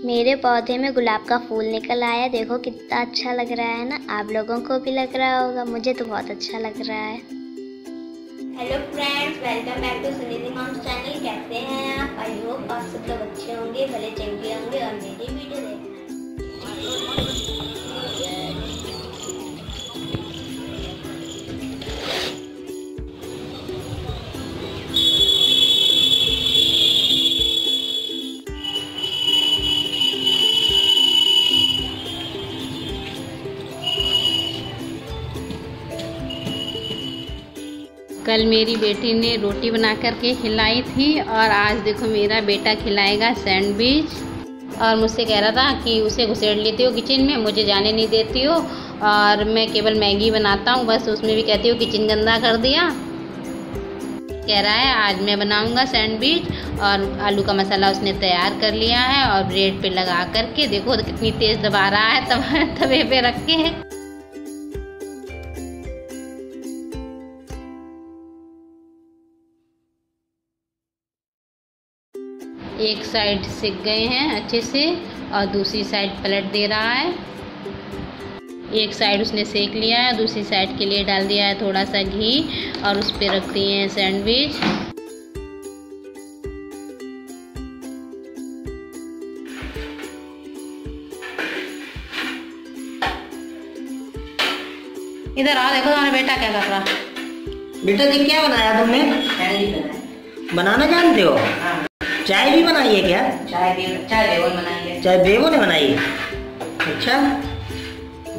मेरे पौधे में गुलाब का फूल निकल आया। देखो कितना अच्छा लग रहा है ना। आप लोगों को भी लग रहा होगा, मुझे तो बहुत अच्छा लग रहा है। Hello friends, welcome back to Sunidhi moms channel. कैसे हैं आप? आई होप आप सब लोग अच्छे होंगे, भले चंगे होंगे और मेरी वीडियो देख। कल मेरी बेटी ने रोटी बना करके खिलाई थी और आज देखो मेरा बेटा खिलाएगा सैंडविच। और मुझसे कह रहा था कि उसे घुसेड़ लेती हो किचन में, मुझे जाने नहीं देती हो और मैं केवल मैगी बनाता हूँ बस, उसमें भी कहती हो किचन गंदा कर दिया। कह रहा है आज मैं बनाऊंगा सैंडविच और आलू का मसाला उसने तैयार कर लिया है और ब्रेड पे लगा करके देखो कितनी तेज़ दबा रहा है तवे पे रख के। एक साइड सिक गए हैं अच्छे से और दूसरी साइड पलट दे रहा है। एक साइड उसने सेक लिया है, दूसरी साइड के लिए डाल दिया है थोड़ा सा घी और उस पर रख दिए हैं सैंडविच। इधर आ, देखो तुम्हारा बेटा क्या कर रहा। बेटा जी क्या बनाया तुमने? बनाया। बनाना जानते हो? हाँ। चाय भी बनाई है क्या? चाय बेगन बनाई है। चाय बेगो ने बनाई है? अच्छा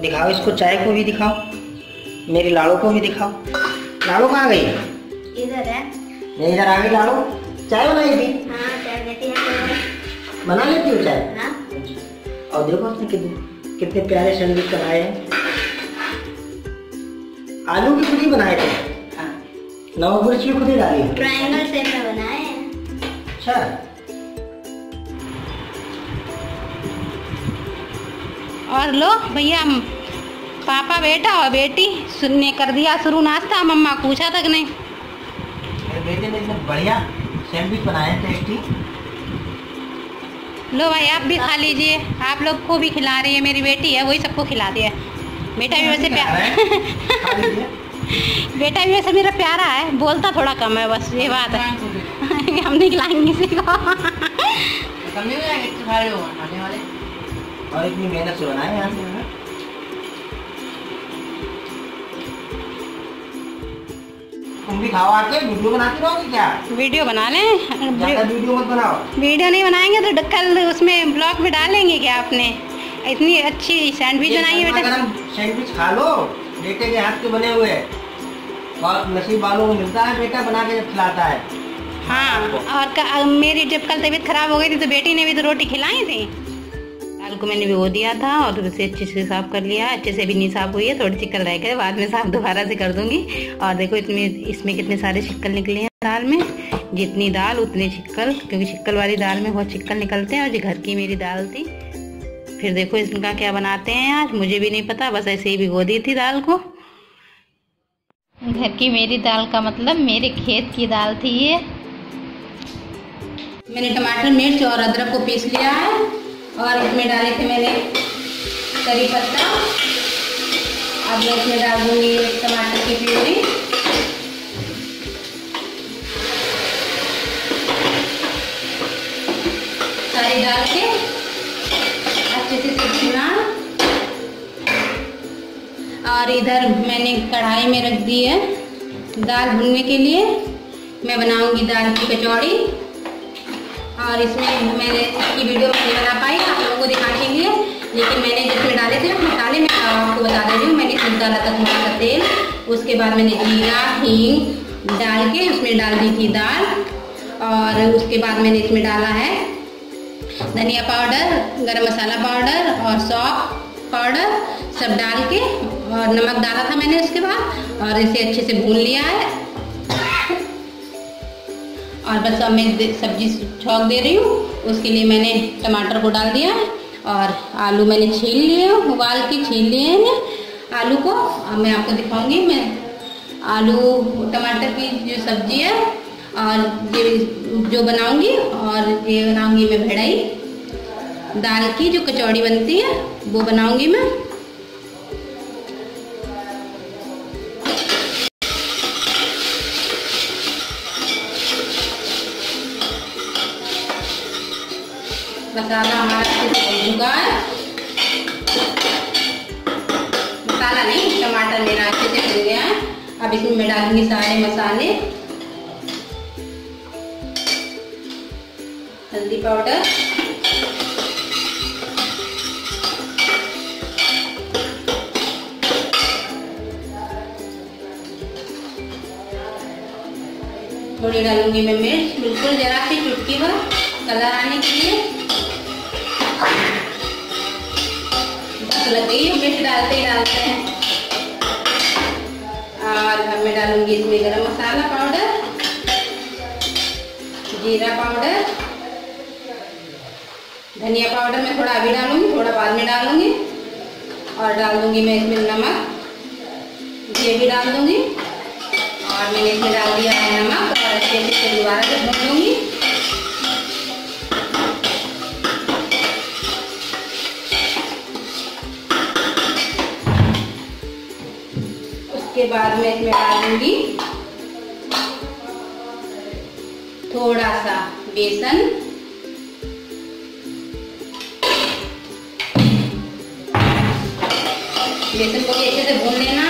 दिखाओ इसको, चाय को भी दिखाओ, मेरी लाड़ो को भी दिखाओ। लाड़ो कहाँ गई? इधर है। ये इधर आ गई लाड़ो। चाय बनाई थी? हाँ, चाय देती है। बना लेती हो चाय? हाँ। और देखो उसने कितने प्यारे सैंडविच बनाए हैं। आलू की पूरी बनाए थे? हाँ। नमक मिर्च भी खुद ही डाली है? ट्रायंगल शेप में बनाए हैं। अच्छा और लो भैया, पापा बेटा और बेटी सुनने कर दिया शुरू नाश्ता। मम्मा पूछा तक नहीं। मेरे बेटे ने एकदम बढ़िया सैंडविच बनाए हैं, टेस्टी। लो भाई आप भी खा लीजिए, आप लोग को भी खिला रही है। मेरी बेटी है वही सबको खिलाती है। बेटा भी वैसे बेटा भी वैसे मेरा प्यारा है, बोलता थोड़ा कम है बस, ये बात है। हम नहीं खिलाएंगे किसी को। और इतनी मेहनत से बनाए यहाँ से। तुम भी खाओ आके, वीडियो बनाती रहोगी क्या? वीडियो बना लें। ज़्यादा वीडियो मत बनाओ। वीडियो नहीं बनाएंगे तो कल उसमें ब्लॉग में डालेंगे क्या? आपने इतनी अच्छी सैंडविच बनाई है बेटा। सैंडविच खा लो, बेटे के हाथ के बने हुए। बहुत नसीब वालों को मिलता है बेटा बना के जब खिलाता है। हाँ, और मेरी जब कल तबीयत खराब हो गई थी तो बेटी ने भी तो रोटी खिलाई थी। दाल को मैंने भिगो दिया था और उसे अच्छे से साफ कर लिया। अच्छे से भी नहीं साफ हुई है, थोड़ी चिक्कल रह गए, बाद में साफ दोबारा से कर दूंगी। और देखो इसमें कितने सारे छिक्कल निकले हैं दाल में। जितनी दाल उतने छिक्कल, क्योंकि छिक्कल वाली दाल में बहुत छिक्कल निकलते हैं और ये घर की मेरी दाल थी। फिर देखो इसका क्या बनाते हैं आज, मुझे भी नहीं पता, बस ऐसे ही भिगो दी थी दाल को। घर की मेरी दाल का मतलब मेरे खेत की दाल थी ये। मैंने टमाटर, मिर्च और अदरक को पीस लिया है और इसमें डाले थे मैंने करी पत्ता। अब मैं इसमें डाल दूंगी टमाटर की प्यूरी। सारी डाल के अच्छे से भूनना। और इधर मैंने कढ़ाई में रख दी है दाल भूनने के लिए। मैं बनाऊंगी दाल की कचौड़ी और इसमें मैंने इसकी वीडियो नहीं बना पाई आप लोगों को दिखाने के लिए, लेकिन मैंने जिसमें डाले थे मसाले में आपको बता दे रही हूँ। मैंने इसमें डाला था थोड़ा सा तेल, उसके बाद मैंने जीरा हींग डाल के उसमें डाल दी थी दाल। और उसके बाद मैंने इसमें डाला है धनिया पाउडर, गरम मसाला पाउडर और सौंफ पाउडर सब डाल के, और नमक डाला था मैंने उसके बाद, और इसे अच्छे से भून लिया है। और बस अब मैं सब्जी छौंक दे रही हूँ, उसके लिए मैंने टमाटर को डाल दिया है और आलू मैंने छील लिए, उबाल के छील लिए हैं आलू को। अब मैं आपको दिखाऊंगी मैं आलू टमाटर की जो सब्जी है और ये जो बनाऊंगी, और ये बनाऊंगी मैं भेड़ाई। दाल की जो कचौड़ी बनती है वो बनाऊंगी मैं। मसाला हमारा अच्छे से भून चुका है। मसाला नहीं, टमाटर मेरा अच्छे से भून गया है। अब इसमें मैं डालूंगी सारे मसाले। हल्दी पाउडर, थोड़ी डालूंगी मैं मिर्च, बिल्कुल जरा सी चुटकी भर कलर आने के लिए। लग गई मिर्च डालते ही डालते हैं। और अब मैं डालूंगी इसमें गरम मसाला पाउडर, जीरा पाउडर, धनिया पाउडर मैं थोड़ा अभी डालूंगी, थोड़ा बाद में डालूंगी। और डाल दूंगी मैं इसमें नमक, ये भी डाल दूंगी। और मैंने इसमें डाल दिया है नमक और अच्छे से दोबारा से भून लूंगी। उसके बाद मैं इसमें डालूंगी थोड़ा सा बेसन, बेसन को भी अच्छे से भून लेना।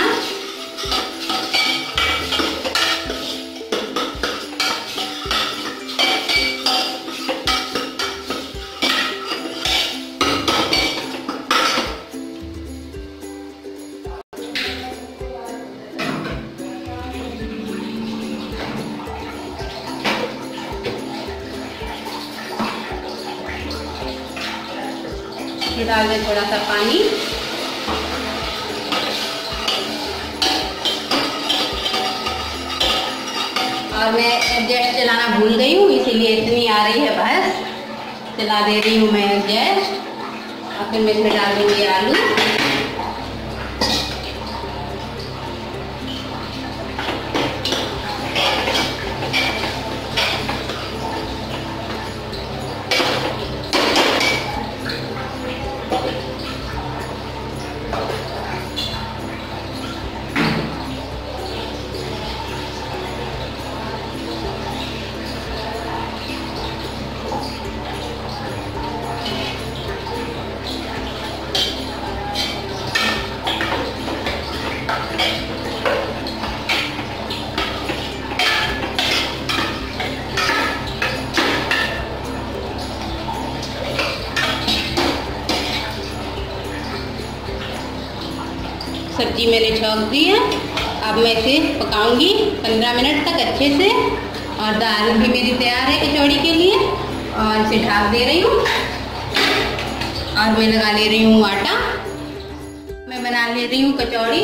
डाल दें थोड़ा सा पानी। और मैं एडजस्ट चलाना भूल गई हूँ, इसीलिए इतनी आ रही है बहस। चला दे रही हूँ मैं एडजस्ट। और फिर मैं इसमें डाल दूंगी आलू। सब्जी मैंने छौंक दी है। अब मैं इसे पकाऊंगी 15 मिनट तक अच्छे से। और दाल भी मेरी तैयार है कचौड़ी के लिए। और इसे ढक दे रही हूँ। और मैं लगा ले रही हूँ आटा। मैं बना ले रही हूँ कचौड़ी।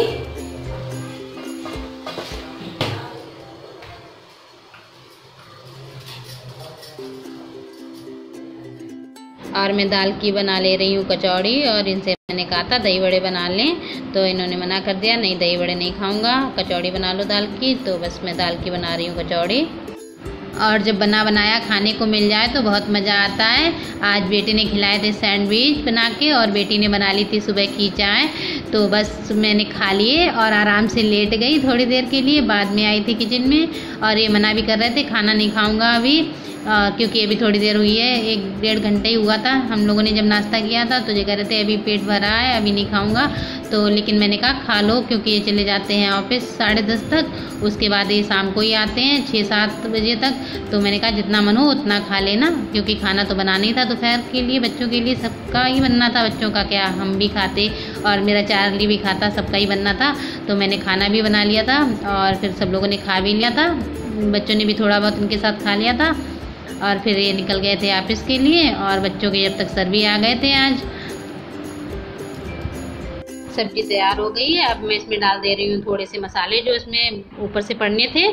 और मैं दाल की बना ले रही हूँ कचौड़ी। और इनसे मैंने कहा था दही बड़े बना लें, तो इन्होंने मना कर दिया, नहीं दही बड़े नहीं खाऊंगा, कचौड़ी बना लो दाल की। तो बस मैं दाल की बना रही हूँ कचौड़ी। और जब बना बनाया खाने को मिल जाए तो बहुत मज़ा आता है। आज बेटे ने खिलाए थे सैंडविच बना के, और बेटी ने बना ली थी सुबह की चाय। तो बस मैंने खा लिए और आराम से लेट गई थोड़ी देर के लिए। बाद में आई थी किचन में, और ये मना भी कर रहे थे खाना नहीं खाऊंगा अभी, क्योंकि अभी थोड़ी देर हुई है, 1-1.5 घंटे ही हुआ था हम लोगों ने जब नाश्ता किया था। तो ये कह रहे थे अभी पेट भरा है, अभी नहीं खाऊंगा। तो लेकिन मैंने कहा खा लो, क्योंकि ये चले जाते हैं ऑफिस 10:30 तक। उसके बाद ये शाम को ही आते हैं 6-7 बजे तक। तो मैंने कहा जितना मन हो उतना खा लेना, क्योंकि खाना तो बनाना ही था दोपहर के लिए, बच्चों के लिए सबका ही बनना था। बच्चों का क्या, हम भी खाते और मेरा चार्ली भी खाता, सबका ही बनना था। तो मैंने खाना भी बना लिया था और फिर सब लोगों ने खा भी लिया था। बच्चों ने भी थोड़ा बहुत उनके साथ खा लिया था। और फिर ये निकल गए थे ऑफिस के लिए, और बच्चों के जब तक सर भी आ गए थे। आज सब्जी तैयार हो गई है। अब मैं इसमें डाल दे रही हूँ थोड़े से मसाले जो इसमें ऊपर से पड़ने थे।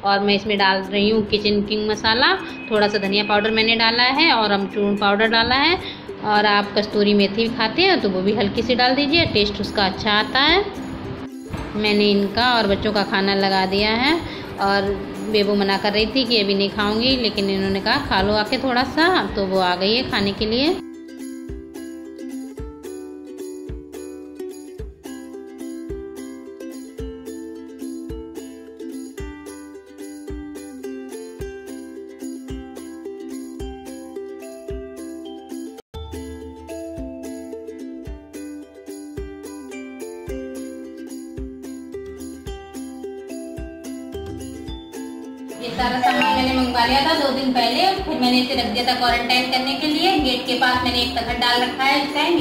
और मैं इसमें डाल रही हूँ किचन किंग मसाला, थोड़ा सा धनिया पाउडर मैंने डाला है, और अमचूर पाउडर डाला है। और आप कस्तूरी मेथी भी खाते हैं तो वो भी हल्की सी डाल दीजिए, टेस्ट उसका अच्छा आता है। मैंने इनका और बच्चों का खाना लगा दिया है। और बेबू मना कर रही थी कि अभी नहीं खाऊंगी, लेकिन इन्होंने कहा खा लो आके थोड़ा सा, तो वो आ गई है खाने के लिए। ये सारा सामान मैंने मंगवा लिया था 2 दिन पहले। फिर मैंने इसे रख दिया था क्वारंटाइन करने के लिए। गेट के पास मैंने एक तखत डाल रखा है इस टाइम,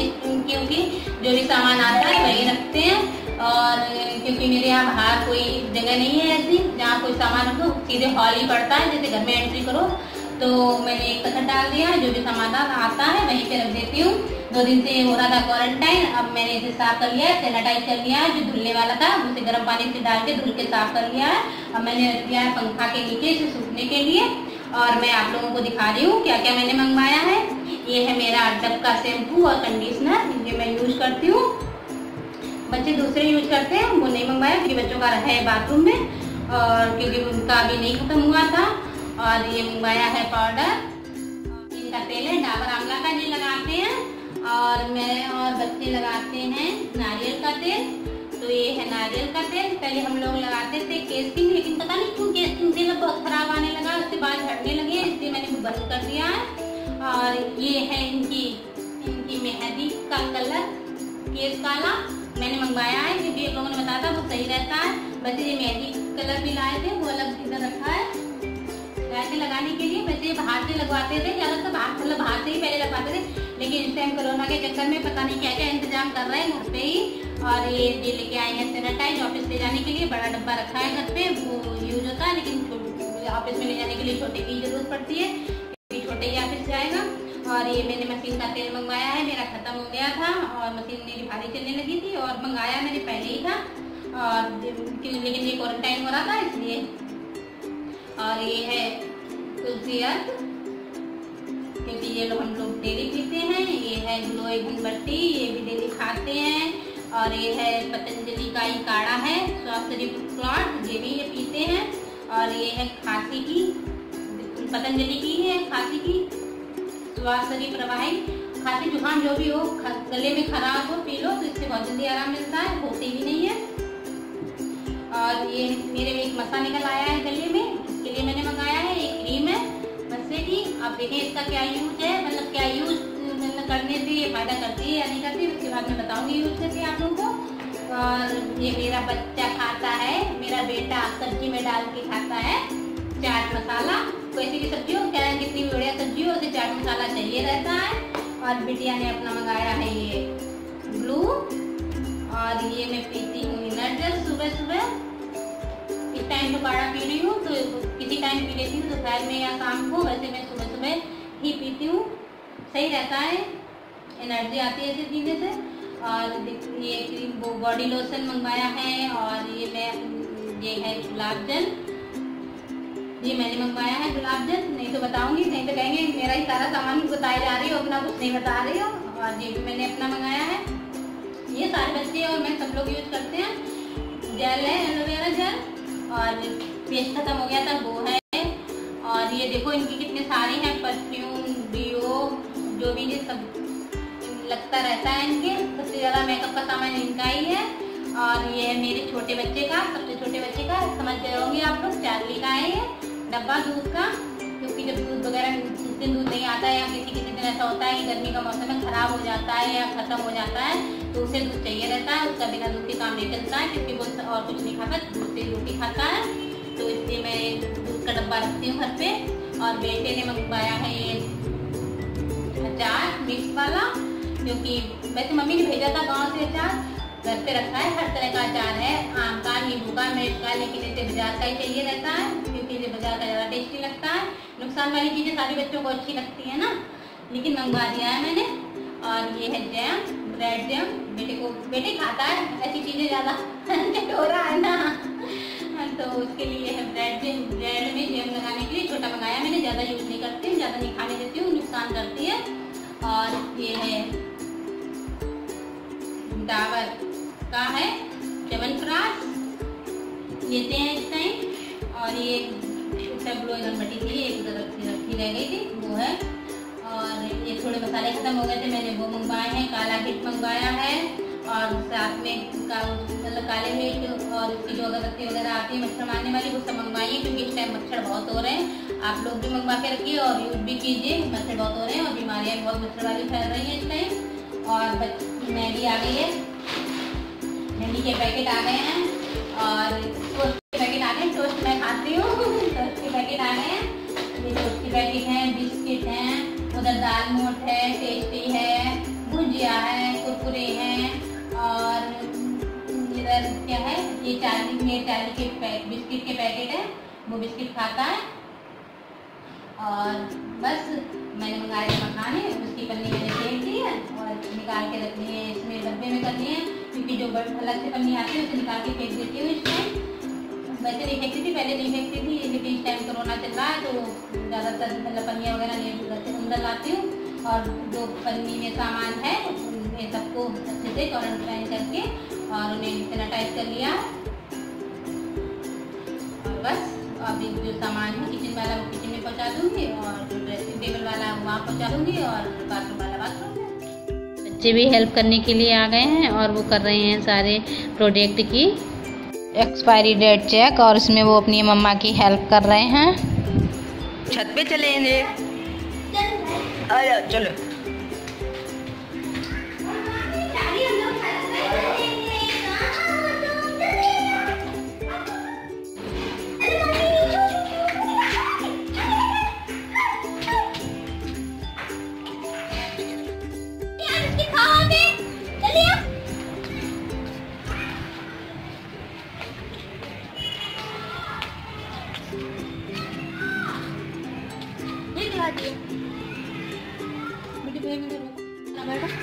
क्योंकि जो भी सामान आता है वही रखते हैं। और क्योंकि मेरे यहाँ बाहर कोई जगह नहीं है ऐसी जहाँ कोई सामान रखो, सीधे हॉल ही पड़ता है, जैसे घर में एंट्री करो। तो मैंने एक तखत डाल दिया, जो भी सामान आता है वहीं पे रख देती हूँ। 2 दिन से हो रहा था क्वारंटाइन, अब मैंने इसे साफ कर लिया है, सैनिटाइज कर लिया है। जो धुलने वाला था उसे गर्म पानी से डाल के धुल के साफ कर लिया है। अब मैंने रख दिया है पंखा के नीचे इसे सूखने के लिए। और मैं आप लोगों को दिखा रही हूँ क्या क्या मैंने मंगवाया है। ये है मेरा डब का शैम्पू और कंडीशनर, ये मैं यूज करती हूँ। बच्चे दूसरे यूज करते हैं, वो नहीं मंगवाया क्योंकि बच्चों का है बाथरूम में, और क्योंकि उनका अभी नहीं खत्म हुआ था। और ये मंगवाया है पाउडर, इनका तेल है डाबर आंवला का, ये लगाते हैं। और मैं और बच्चे लगाते हैं नारियल का तेल। तो ये है नारियल का तेल। पहले हम लोग लगाते थे केस किंग, लेकिन पता नहीं क्यों केस किंग तेल बहुत खराब आने लगा, उससे बाल झड़ने लगे, इसलिए मैंने वो बंद कर दिया है। और ये है इनकी मेहंदी का कलर, केस काला, मैंने मंगवाया है क्योंकि एक लोगों ने बताया था वो सही रहता है। वैसे ये मेहंदी कलर भी लाए थे, वो अलग इधर रखा है वैसे लगाने के लिए। वैसे बाहर से लगवाते थे ज्यादातर, बाहर से ही पहले लगवाते थे, लेकिन इस टाइम कोरोना के चक्कर में पता नहीं क्या क्या इंतजाम कर रहे हैं घर पे ही। और ये लेके आए हैं सैनिटाइज, ऑफिस ले जाने के लिए बड़ा डब्बा रखा है घर पे, वो यूज होता है, लेकिन ऑफिस में ले जाने के लिए छोटे की जरूरत पड़ती है, छोटे ही ऑफिस जाएगा। और ये मैंने मशीन का तेल मंगवाया है, मेरा खत्म हो गया था और मशीन मेरी भारी चलने लगी थी, और मंगाया मैंने पहले ही था, और लेकिन ये क्वारंटाइन हो रहा था इसलिए। और ये है तुलसी अर्क, क्योंकि ये लोग हम लोग डेली पीते हैं। ये है ग्लोई गुणबत्ती, ये भी डेली खाते हैं। और ये है पतंजलि का ही काढ़ा है, स्वास्थ्य प्लॉट, ये भी ये पीते हैं। और ये है खांसी की, पतंजलि की है खांसी की, स्वास्थ्य प्रवाही, खांसी जुकाम जो भी हो, गले में खराब हो, पी लो तो इससे बहुत जल्दी आराम मिलता है, होती भी नहीं है। और ये मेरे में एक मसा निकल आया है गले में, इसके लिए मैंने मंगाया है। एक क्रीम है मस्से की, आप देखें इसका क्या यूज है, मतलब क्या यूज करने से ये फायदा करती है या नहीं करती, उसके बाद मैं बताऊंगी यूज करके आप लोगों को। और ये मेरा बच्चा खाता है, मेरा बेटा सब्जी में डाल के खाता है चाट मसाला। कोई भी सब्जी हो, क्या कितनी भी बढ़िया सब्जी हो, उसे चाट मसाला चाहिए रहता है। और बिटिया ने अपना मंगाया है ये ब्लू, और ये मैं पीती हूँ इनर्जल सुबह सुबह। इस टाइम तो काढ़ा पी रही हूँ, तो किसी टाइम पी लेती हूँ दोपहर में या शाम को, वैसे मैं सुबह सुबह ही पीती हूँ, सही रहता है, एनर्जी आती है इसे पीने से। और ये क्रीम बॉडी लोशन मंगवाया है। और ये है गुलाब जल, ये मैंने मंगवाया है गुलाब जल, नहीं तो बताऊंगी, नहीं तो कहेंगे मेरा ही सारा सामान बताई जा रही हो, अपना कुछ नहीं बता रही हो। और ये भी मैंने अपना मंगाया है, ये सारे बच्चे और मैं सब लोग यूज करते हैं। जेल है एलोवेरा जेल, और पेस्ट खत्म हो गया था वो है। और ये देखो इनकी कितने सारे हैं, परफ्यूम, डिओ, जो भी ये सब लगता रहता है इनके। सबसे ज़्यादा मेकअप का सामान इनका ही है। और ये है मेरे छोटे बच्चे का, सबसे छोटे बच्चे का, समझ गए होंगे आप लोग, चार्ली का है ये डब्बा दूध का, क्योंकि जब दूध वगैरह जिस दिन दूध नहीं आता है या किसी दिन ऐसा होता है कि गर्मी का मौसम में खराब हो जाता है या खत्म हो जाता है, तो उसे दूध चाहिए रहता है, उसका बिना दूध के काम नहीं चलता है, क्योंकि वो और कुछ नहीं खाता, दूध से रोटी खाता है। तो इसलिए मैं दूध का डब्बा रखती हूँ घर पे। और बेटे ने मंगवाया है ये अचार मिक्स वाला, क्योंकि वैसे मम्मी ने भेजा था गाँव से अचार, घर पे रखा है, हर तरह का अचार है, आम का, नींबू का, मिर्च का, लेकिन इसे बाजार का ही चाहिए रहता है, क्योंकि इसे बाजार का ज़्यादा टेस्टी लगता है। नुकसान वाली चीज़ें सारी बच्चों को अच्छी लगती है ना, लेकिन मंगवा दिया है मैंने। और ये है जैम, ब्रेड जैम, बेटे खाता है ऐसी चीज़ें ज़्यादा, चटोरा है ना, तो उसके लिए है ब्रेड जैम, ब्रेड में जैम लगाने के लिए छोटा मंगाया मैंने, ज़्यादा यूज़ नहीं करती, ज़्यादा नहीं खाने देती हूँ, नुकसान करती है। और ये है डाबर का है च्यवनप्राश, लेते हैं इस टाइम। और ये ग्लोई गणपति थी, एक रखी रह गई थी, वो है। और ये थोड़े मसाले खत्म हो गए थे, मैंने वो मंगवाए हैं, काला हिट मंगवाया है, और साथ में मतलब काले मिर्च और उसकी जो अगरबत्ती वगैरह आती है मच्छर मारने वाली, वो सब मंगवाई है, क्योंकि इस टाइम मच्छर बहुत हो रहे हैं। आप लोग भी मंगवा के रखिए और यूज भी कीजिए, मच्छर बहुत हो रहे हैं और बीमारियाँ बहुत मच्छर वाली फैल रही हैं इस टाइम। और मैगी आ गई है, मैगी के पैकेट आ गए हैं, और टोस्ट के पैकेट आ गए, टोस्ट मैं खाती हूँ, टोस्ट के पैकेट दाल मोठ है, टेस्टी है, भुजिया है, कुरकुरे हैं और इधर क्या है, ये चार्ली के बिस्किट के पैकेट है, वो बिस्किट खाता है। और बस मैंने मंगाए मखाने, उसकी पन्नी मैंने फेंक दी है और निकाल के रख ली है, इसमें डब्बे में करनी है, क्योंकि जो अलग से पन्नी आती है उसे निकाल के फेंक देती हूँ इसमें। वैसे नहीं फेंकती थी, पहले नहीं फेंकती थी, लेकिन इस टाइम कोरोना चल रहा है तो ज़्यादातर मतलब पन्नियाँ वगैरह नहीं घर से अंदर लाती हूँ। और जो पन्नी में सामान है ये सबको अच्छे से क्वारंटाइन करके और उन्हें सैनिटाइज कर लिया। और बस अभी जो सामान है किचन वाला वो किचन में पहुँचा दूँगी और जो ड्रेसिंग टेबल वाला वहाँ पहुँचा दूँगी और बाथरूम वाला बाथरूम में। बच्चे भी हेल्प करने के लिए आ गए हैं और वो कर रहे हैं सारे प्रोडक्ट की एक्सपायरी डेट चेक, और इसमें वो अपनी मम्मा की हेल्प कर रहे हैं। छत पे चलेंगे, आ जाओ चलो।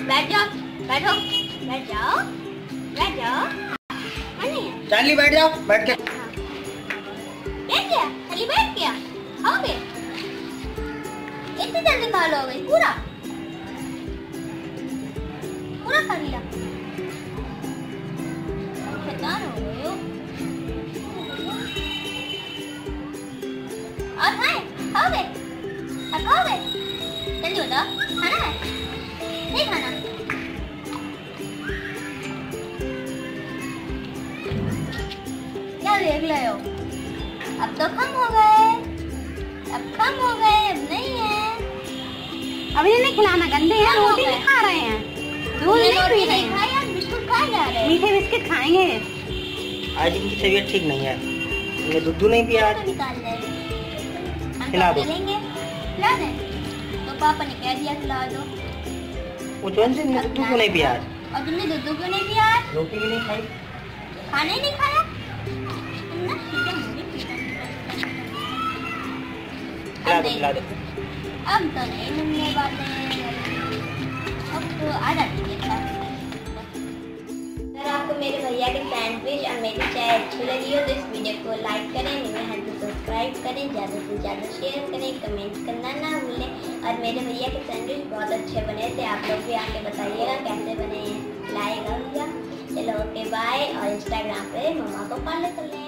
बैठ जाओ, बैठो, बैठ जाओ, बैठ जाओ। चार्ली बैठ जाओ, बैठ के। बैठ गया, चार्ली बैठ गया। खाओगे? इतनी जल्दी खा लोगे पूरा? पूरा खा लिया? शैतान हो गए हो। और खाओगे? और खाओगे? जल्दी बताओ, खाना है? नहीं खाना? क्या देख रहे हो? अब तो कम हो गए, अब कम हो गए, अब नहीं है। अभी नहीं खिलाना, गंदे हैं, रोटी नहीं खा रहे हैं, दूध नहीं पी रहे हैं, बिस्कुट खाए जा रहे हैं, मीठे बिस्किट खाएंगे। आज इनकी तबीयत ठीक नहीं है, इन्हें दूध नहीं पिया आज। निकाल दे, खिला दो। खिला दे तो पापा ने कह दिया खिला दो। वो जो से दूध क्यों नहीं पिया आज? और तुमने दूध क्यों नहीं पिया आज? रोटी भी नहीं खाई, खाना ही नहीं खाया? खिला दो। अब तो नहीं मिलने वाले, अब तो आधा ठीक है। अगर आपको मेरे भैया के सैंडविच और मेरी चाय अच्छी लगी हो तो इस वीडियो को लाइक करें, मेरे हाथ को सब्सक्राइब करें, ज़्यादा से ज़्यादा शेयर करें, कमेंट करना ना भूलें। और मेरे भैया के सैंडविच बहुत अच्छे बने थे, आप लोग भी आके बताइएगा कैसे बने हैं, लाएगा भैया। चलो ओके बाय, और इंस्टाग्राम पे मम्मा को फॉलो कर लें।